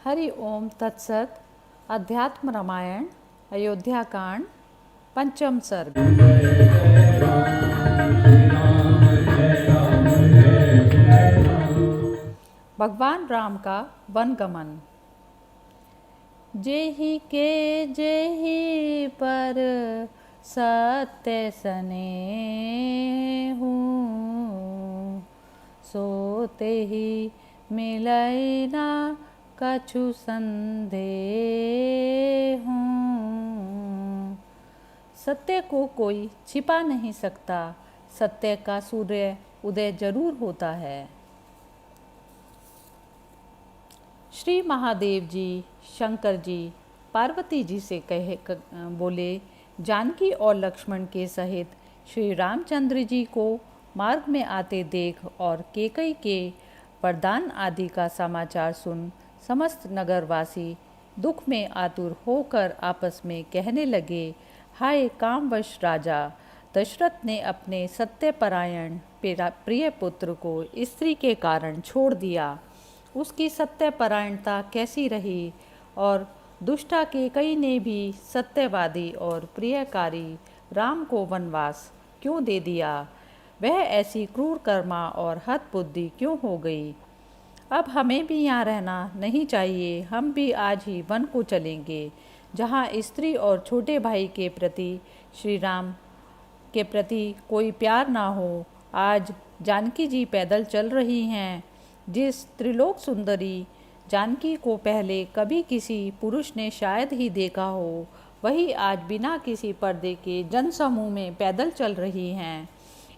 हरि ओम तत्सत। अध्यात्म रामायण अयोध्या कांड पंचम सर्ग। भगवान राम का वनगमन। जेहि के जेहि पर सत्य स्नेहु, सोते ही मिलै ना कछु संदेहु। सत्य को कोई छिपा नहीं सकता, सत्य का सूर्य उदय जरूर होता है। श्री महादेव जी शंकर जी पार्वती जी से बोले, जानकी और लक्ष्मण के सहित श्री रामचंद्र जी को मार्ग में आते देख और कैकेयी के वरदान आदि का समाचार सुन समस्त नगरवासी दुख में आतुर होकर आपस में कहने लगे, हाय कामवश राजा! दशरथ ने अपने सत्यपरायण प्रिय पुत्र को स्त्री के कारण छोड़ दिया। उसकी सत्यपरायणता कैसी रही, और दुष्टा कैकेयी ने भी सत्यवादी और प्रियकारी राम को वनवास क्यों दे दिया? वह ऐसी क्रूर कर्मा और हठ बुद्धि क्यों हो गई? अब हमें भी यहाँ रहना नहीं चाहिए। हम भी आज ही वन को चलेंगे, जहाँ स्त्री और छोटे भाई के प्रति श्री राम के प्रति कोई प्यार ना हो। आज जानकी जी पैदल चल रही हैं। जिस त्रिलोक सुंदरी जानकी को पहले कभी किसी पुरुष ने शायद ही देखा हो, वही आज बिना किसी पर्दे के जनसमूह में पैदल चल रही हैं।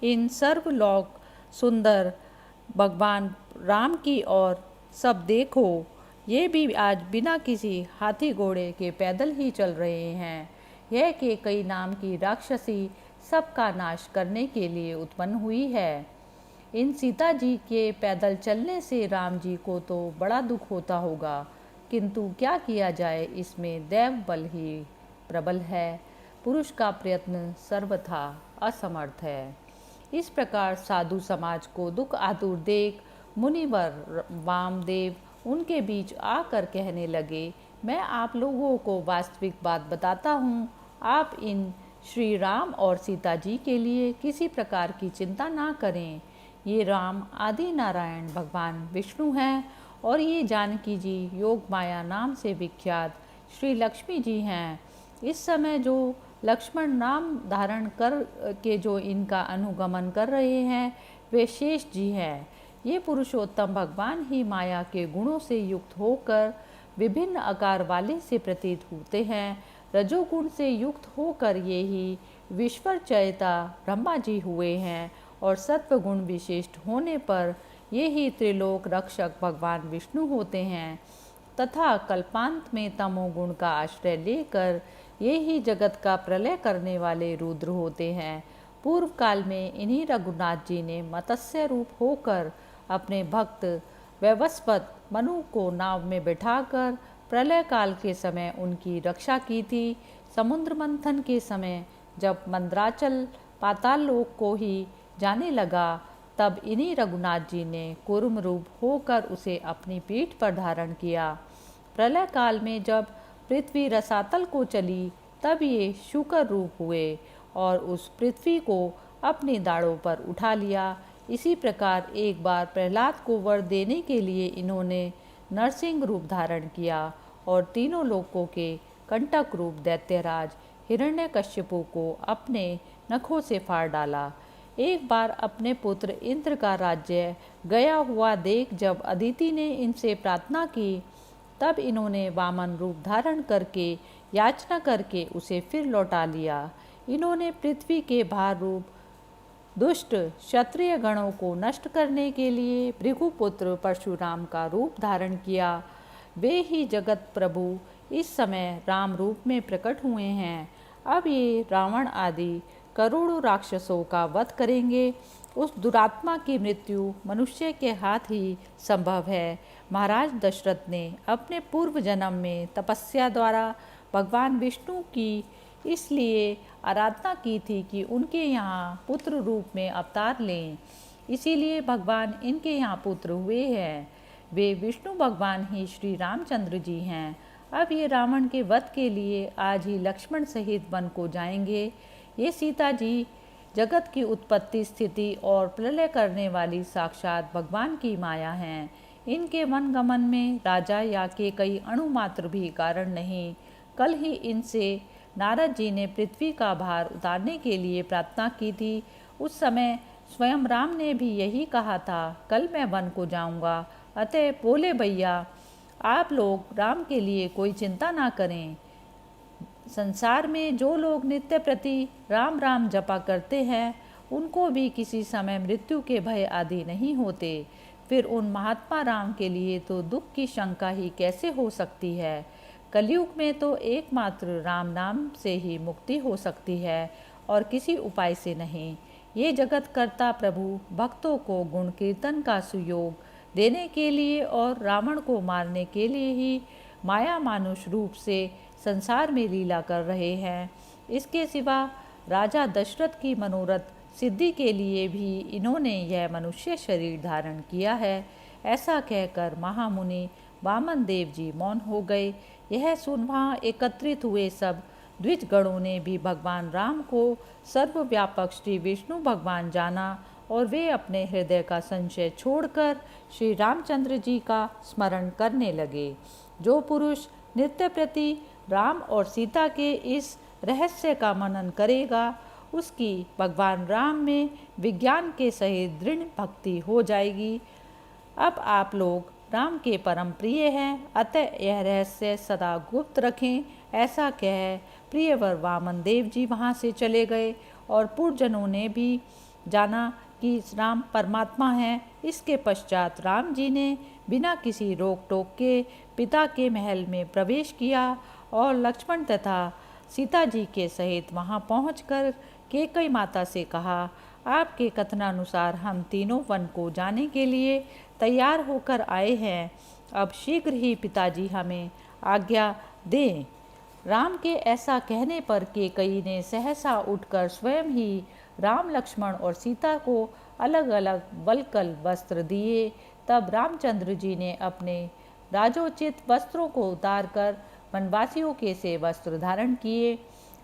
इन सर्वलोक सुंदर भगवान राम की ओर सब देखो, ये भी आज बिना किसी हाथी घोड़े के पैदल ही चल रहे हैं। यह कैकेयी नाम की राक्षसी सबका नाश करने के लिए उत्पन्न हुई है। इन सीता जी के पैदल चलने से राम जी को तो बड़ा दुख होता होगा, किंतु क्या किया जाए, इसमें दैव बल ही प्रबल है। पुरुष का प्रयत्न सर्वथा असमर्थ है। इस प्रकार साधु समाज को दुख आतुर देख मुनिवर वामदेव उनके बीच आकर कहने लगे, मैं आप लोगों को वास्तविक बात बताता हूँ। आप इन श्री राम और सीता जी के लिए किसी प्रकार की चिंता ना करें। ये राम आदि नारायण भगवान विष्णु हैं, और ये जानकी जी योग माया नाम से विख्यात श्री लक्ष्मी जी हैं। इस समय जो लक्ष्मण नाम धारण कर के जो इनका अनुगमन कर रहे हैं, वे शेष जी हैं। ये पुरुषोत्तम भगवान ही माया के गुणों से युक्त होकर विभिन्न आकार वाले से प्रतीत होते हैं। रजोगुण से युक्त होकर ये ही विश्वरचयिता ब्रह्मा जी हुए हैं, और सत्वगुण विशिष्ट होने पर ये ही त्रिलोक रक्षक भगवान विष्णु होते हैं, तथा कल्पांत में तमोगुण का आश्रय लेकर ये ही जगत का प्रलय करने वाले रुद्र होते हैं। पूर्व काल में इन्हीं रघुनाथ जी ने मत्स्य रूप होकर अपने भक्त वैवस्वत मनु को नाव में बिठाकर प्रलय काल के समय उनकी रक्षा की थी। समुद्र मंथन के समय जब मंदराचल पाताल लोक को ही जाने लगा, तब इन्हीं रघुनाथ जी ने कूर्म रूप होकर उसे अपनी पीठ पर धारण किया। प्रलय काल में जब पृथ्वी रसातल को चली, तब ये शूकर रूप हुए और उस पृथ्वी को अपनी दाढ़ों पर उठा लिया। इसी प्रकार एक बार प्रहलाद को वर देने के लिए इन्होंने नरसिंह रूप धारण किया और तीनों लोकों के कंटक रूप दैत्यराज हिरण्यकश्यपु को अपने नखों से फाड़ डाला। एक बार अपने पुत्र इंद्र का राज्य गया हुआ देख जब अदिति ने इनसे प्रार्थना की, तब इन्होंने वामन रूप धारण करके याचना करके उसे फिर लौटा लिया। इन्होंने पृथ्वी के भार रूप दुष्ट क्षत्रिय गणों को नष्ट करने के लिए भृगुपुत्र परशुराम का रूप धारण किया। वे ही जगत प्रभु इस समय राम रूप में प्रकट हुए हैं। अब ये रावण आदि करोड़ों राक्षसों का वध करेंगे। उस दुरात्मा की मृत्यु मनुष्य के हाथ ही संभव है। महाराज दशरथ ने अपने पूर्व जन्म में तपस्या द्वारा भगवान विष्णु की इसलिए आराधना की थी कि उनके यहाँ पुत्र रूप में अवतार लें, इसीलिए भगवान इनके यहाँ पुत्र हुए हैं। वे विष्णु भगवान ही श्री रामचंद्र जी हैं। अब ये रावण के वध के लिए आज ही लक्ष्मण सहित वन को जाएंगे। ये सीता जी जगत की उत्पत्ति, स्थिति और प्रलय करने वाली साक्षात भगवान की माया हैं। इनके वन गमन में राजा या के कई अणु मात्र भी कारण नहीं। कल ही इनसे नारद जी ने पृथ्वी का भार उतारने के लिए प्रार्थना की थी। उस समय स्वयं राम ने भी यही कहा था, कल मैं वन को जाऊंगा। अतः बोले, भैया आप लोग राम के लिए कोई चिंता ना करें। संसार में जो लोग नित्य प्रति राम राम जपा करते हैं, उनको भी किसी समय मृत्यु के भय आदि नहीं होते। फिर उन महात्मा राम के लिए तो दुख की शंका ही कैसे हो सकती है। कलयुग में तो एकमात्र राम नाम से ही मुक्ति हो सकती है और किसी उपाय से नहीं। ये जगत कर्ता प्रभु भक्तों को गुण कीर्तन का सुयोग देने के लिए और रावण को मारने के लिए ही माया मानुष रूप से संसार में लीला कर रहे हैं। इसके सिवा राजा दशरथ की मनोरथ सिद्धि के लिए भी इन्होंने यह मनुष्य शरीर धारण किया है। ऐसा कहकर महामुनि वामन देव जी मौन हो गए। यह सुन वहाँ एकत्रित हुए सब द्विज गणों ने भी भगवान राम को सर्वव्यापक श्री विष्णु भगवान जाना और वे अपने हृदय का संशय छोड़कर श्री रामचंद्र जी का स्मरण करने लगे। जो पुरुष नित्य प्रति राम और सीता के इस रहस्य का मनन करेगा, उसकी भगवान राम में विज्ञान के सहित दृढ़ भक्ति हो जाएगी। अब आप लोग राम के परम प्रिय हैं, अतः यह रहस्य सदा गुप्त रखें। ऐसा कह प्रियवर वामन देव जी वहाँ से चले गए और पूर्वजनों ने भी जाना कि राम परमात्मा हैं। इसके पश्चात राम जी ने बिना किसी रोक टोक के पिता के महल में प्रवेश किया और लक्ष्मण तथा सीता जी के सहित वहाँ पहुंचकर कैकेयी माता से कहा, आपके कथनानुसार हम तीनों वन को जाने के लिए तैयार होकर आए हैं। अब शीघ्र ही पिताजी हमें आज्ञा दें। राम के ऐसा कहने पर कैकेयी ने सहसा उठकर स्वयं ही राम, लक्ष्मण और सीता को अलग अलग वल्कल वस्त्र दिए। तब रामचंद्र जी ने अपने राजोचित वस्त्रों को उतारकर वनवासियों के से वस्त्र धारण किए।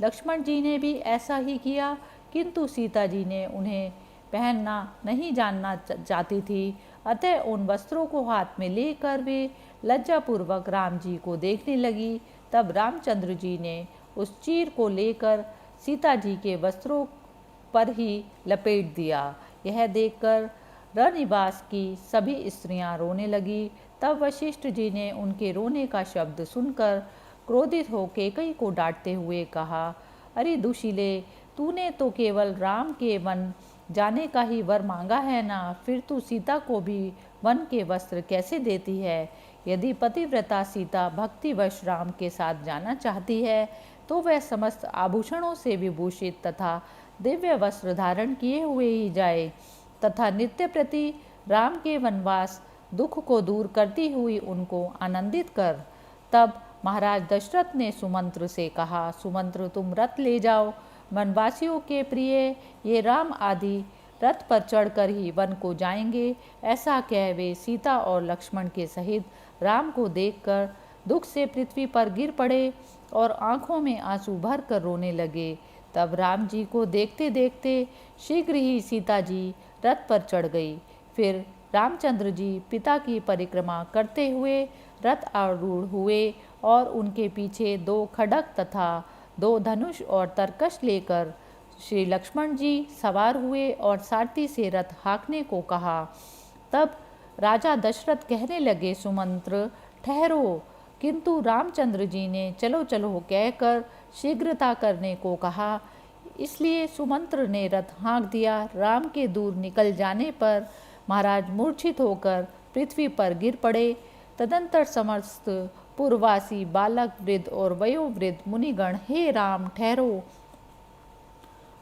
लक्ष्मण जी ने भी ऐसा ही किया, किंतु सीता जी ने उन्हें पहनना नहीं जानना चाहती थी। अतः उन वस्त्रों को हाथ में लेकर वे लज्जापूर्वक राम जी को देखने लगी। तब रामचंद्र जी ने उस चीर को लेकर सीता जी के वस्त्रों पर ही लपेट दिया। यह देखकर रनिवास की सभी स्त्रियां रोने लगी। तब वशिष्ठ जी ने उनके रोने का शब्द सुनकर क्रोधित हो कैकेयी को डांटते हुए कहा, अरे दुशीले, तूने तो केवल राम के वन जाने का ही वर मांगा है ना, फिर तू सीता को भी वन के वस्त्र कैसे देती है। यदि पतिव्रता सीता भक्तिवश राम के साथ जाना चाहती है तो वह समस्त आभूषणों से विभूषित तथा दिव्य वस्त्र धारण किए हुए ही जाए तथा नित्य प्रति राम के वनवास दुख को दूर करती हुई उनको आनंदित कर। तब महाराज दशरथ ने सुमंत्र से कहा, सुमंत्र तुम रथ ले जाओ, वनवासियों के प्रिय ये राम आदि रथ पर चढ़कर ही वन को जाएंगे। ऐसा कह वे सीता और लक्ष्मण के सहित राम को देखकर दुख से पृथ्वी पर गिर पड़े और आंखों में आंसू भर कर रोने लगे। तब राम जी को देखते देखते शीघ्र ही सीता जी रथ पर चढ़ गई। फिर रामचंद्र जी पिता की परिक्रमा करते हुए रथ आरूढ़ हुए और उनके पीछे 2 खड्ग तथा 2 धनुष और तरकश लेकर श्री लक्ष्मण जी सवार हुए और सारथी से रथ हाँकने को कहा। तब राजा दशरथ कहने लगे, सुमंत्र ठहरो, किंतु रामचंद्र जी ने चलो चलो कहकर शीघ्रता करने को कहा। इसलिए सुमंत्र ने रथ हाँक दिया। राम के दूर निकल जाने पर महाराज मूर्छित होकर पृथ्वी पर गिर पड़े। तदंतर समस्त पूर्ववासी बालक, वृद्ध और वयोवृद्ध मुनिगण, हे राम ठहरो,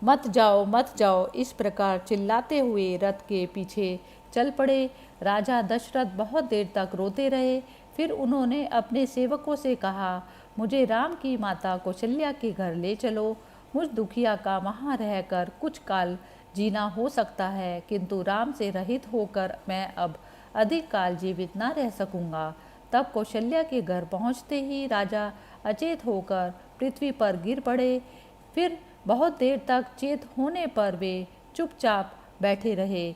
मत जाओ मत जाओ, इस प्रकार चिल्लाते हुए रथ के पीछे चल पड़े। राजा दशरथ बहुत देर तक रोते रहे। फिर उन्होंने अपने सेवकों से कहा, मुझे राम की माता कौशल्या के घर ले चलो। मुझ दुखिया का वहाँ रहकर कुछ काल जीना हो सकता है, किंतु राम से रहित होकर मैं अब अधिक काल जीवित न रह सकूंगा। तब कौशल्या के घर पहुंचते ही राजा अचेत होकर पृथ्वी पर गिर पड़े। फिर बहुत देर तक चेत होने पर वे चुपचाप बैठे रहे।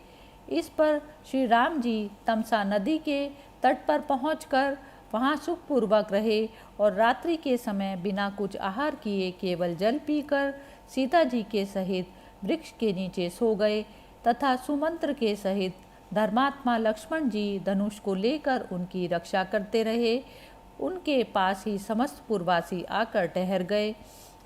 इस पर श्री राम जी तमसा नदी के तट पर पहुंचकर वहां सुखपूर्वक रहे और रात्रि के समय बिना कुछ आहार किए केवल जल पीकर सीता जी के सहित वृक्ष के नीचे सो गए तथा सुमंत्र के सहित धर्मात्मा लक्ष्मण जी धनुष को लेकर उनकी रक्षा करते रहे। उनके पास ही समस्त पूर्ववासी आकर ठहर गए।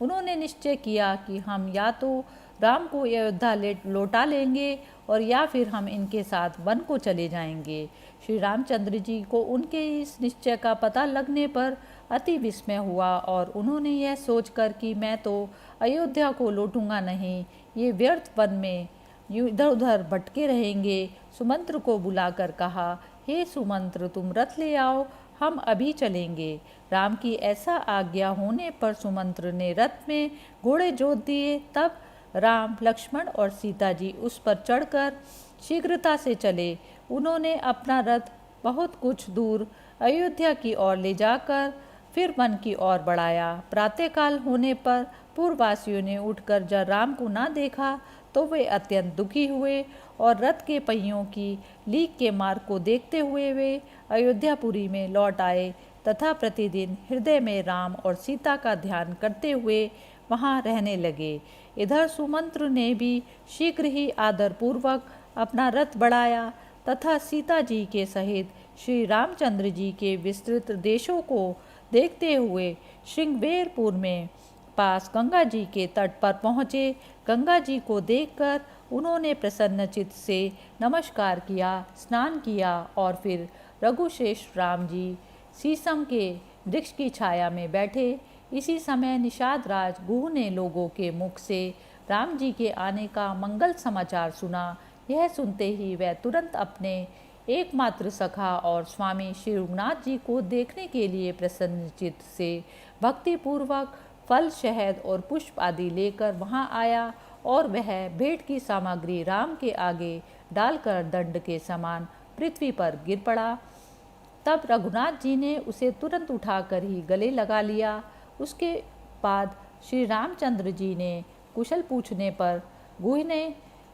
उन्होंने निश्चय किया कि हम या तो राम को अयोध्या लौटा लेंगे और या फिर हम इनके साथ वन को चले जाएंगे। श्री रामचंद्र जी को उनके इस निश्चय का पता लगने पर अति विस्मय हुआ और उन्होंने यह सोचकर कि मैं तो अयोध्या को लौटूंगा नहीं, ये व्यर्थ वन में इधर उधर भटके रहेंगे, सुमंत्र को बुलाकर कहा, हे सुमंत्र, तुम रथ ले आओ, हम अभी चलेंगे। राम की ऐसा आज्ञा होने पर सुमंत्र ने रथ में घोड़े जोत दिए। तब राम, लक्ष्मण और सीता जी उस पर चढ़कर शीघ्रता से चले। उन्होंने अपना रथ बहुत कुछ दूर अयोध्या की ओर ले जाकर फिर वन की ओर बढ़ाया। प्रातःकाल होने पर पूर्ववासियों ने उठकर जब राम को ना देखा तो वे अत्यंत दुखी हुए और रथ के पहियों की लीक के मार्ग को देखते हुए वे अयोध्यापुरी में लौट आए तथा प्रतिदिन हृदय में राम और सीता का ध्यान करते हुए वहां रहने लगे। इधर सुमंत्र ने भी शीघ्र ही आदरपूर्वक अपना रथ बढ़ाया तथा सीता जी के सहित श्री रामचंद्र जी के विस्तृत देशों को देखते हुए श्रृंगवेरपुर में पास गंगा जी के तट पर पहुँचे। गंगा जी को देखकर उन्होंने प्रसन्न चित्त से नमस्कार किया, स्नान किया और फिर रघुश्रेष्ठ राम जी शीशम के वृक्ष की छाया में बैठे। इसी समय निषाद राज गुह ने लोगों के मुख से राम जी के आने का मंगल समाचार सुना। यह सुनते ही वह तुरंत अपने एकमात्र सखा और स्वामी श्री रघुनाथ जी को देखने के लिए प्रसन्न चित्त से भक्तिपूर्वक फल, शहद और पुष्प आदि लेकर वहां आया और वह भेंट की सामग्री राम के आगे डालकर दंड के समान पृथ्वी पर गिर पड़ा। तब रघुनाथ जी ने उसे तुरंत उठाकर ही गले लगा लिया। उसके बाद श्री रामचंद्र जी ने कुशल पूछने पर गुह ने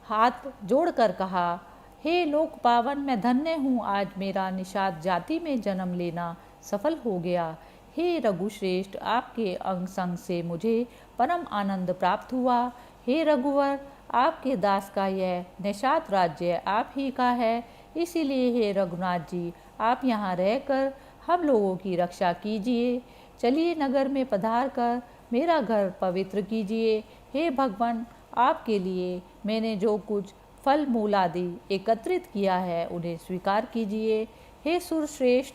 हाथ जोड़कर कहा, हे लोक पावन, मैं धन्य हूँ, आज मेरा निषाद जाति में जन्म लेना सफल हो गया। हे रघुश्रेष्ठ, आपके अंग संग से मुझे परम आनंद प्राप्त हुआ। हे रघुवर, आपके दास का यह निषाद राज्य आप ही का है, इसीलिए हे रघुनाथ जी, आप यहाँ रहकर हम लोगों की रक्षा कीजिए। चलिए नगर में पधार कर मेरा घर पवित्र कीजिए। हे भगवान, आपके लिए मैंने जो कुछ फल मूल आदि एकत्रित किया है उन्हें स्वीकार कीजिए। हे सुरश्रेष्ठ,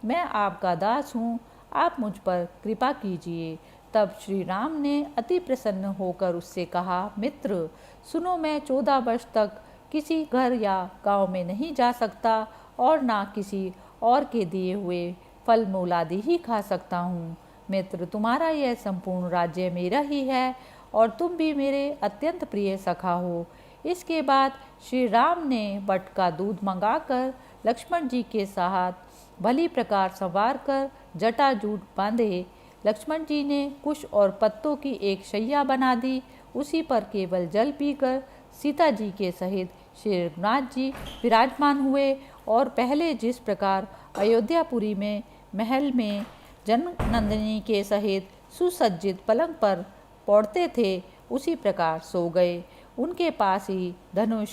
मैं आपका दास हूँ, आप मुझ पर कृपा कीजिए। तब श्री राम ने अति प्रसन्न होकर उससे कहा, मित्र सुनो, मैं 14 वर्ष तक किसी घर या गांव में नहीं जा सकता और ना किसी और के दिए हुए फल मूल आदि ही खा सकता हूँ। मित्र, तुम्हारा यह संपूर्ण राज्य मेरा ही है और तुम भी मेरे अत्यंत प्रिय सखा हो। इसके बाद श्री राम ने बट का दूध मंगाकर लक्ष्मण जी के साथ भली प्रकार संवार कर जटाजूट बांधे। लक्ष्मण जी ने कुश और पत्तों की एक शैया बना दी। उसी पर केवल जल पीकर सीता जी के सहित श्री रघुनाथ जी विराजमान हुए और पहले जिस प्रकार अयोध्यापुरी में महल में जननंदिनी के सहित सुसज्जित पलंग पर पौड़ते थे उसी प्रकार सो गए। उनके पास ही धनुष,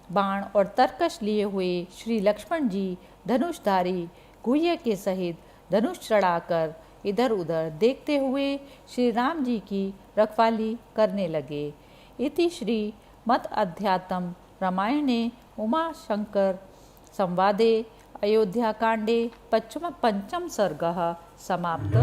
बाण और तरकश लिए हुए श्री लक्ष्मण जी धनुषधारी गुह्य के सहित धनुष चढ़ाकर इधर उधर देखते हुए श्री राम जी की रखवाली करने लगे। इति श्री मद अध्यात्म रामायणे उमा शंकर संवादे अयोध्या कांडे पंचम सर्गः समाप्त।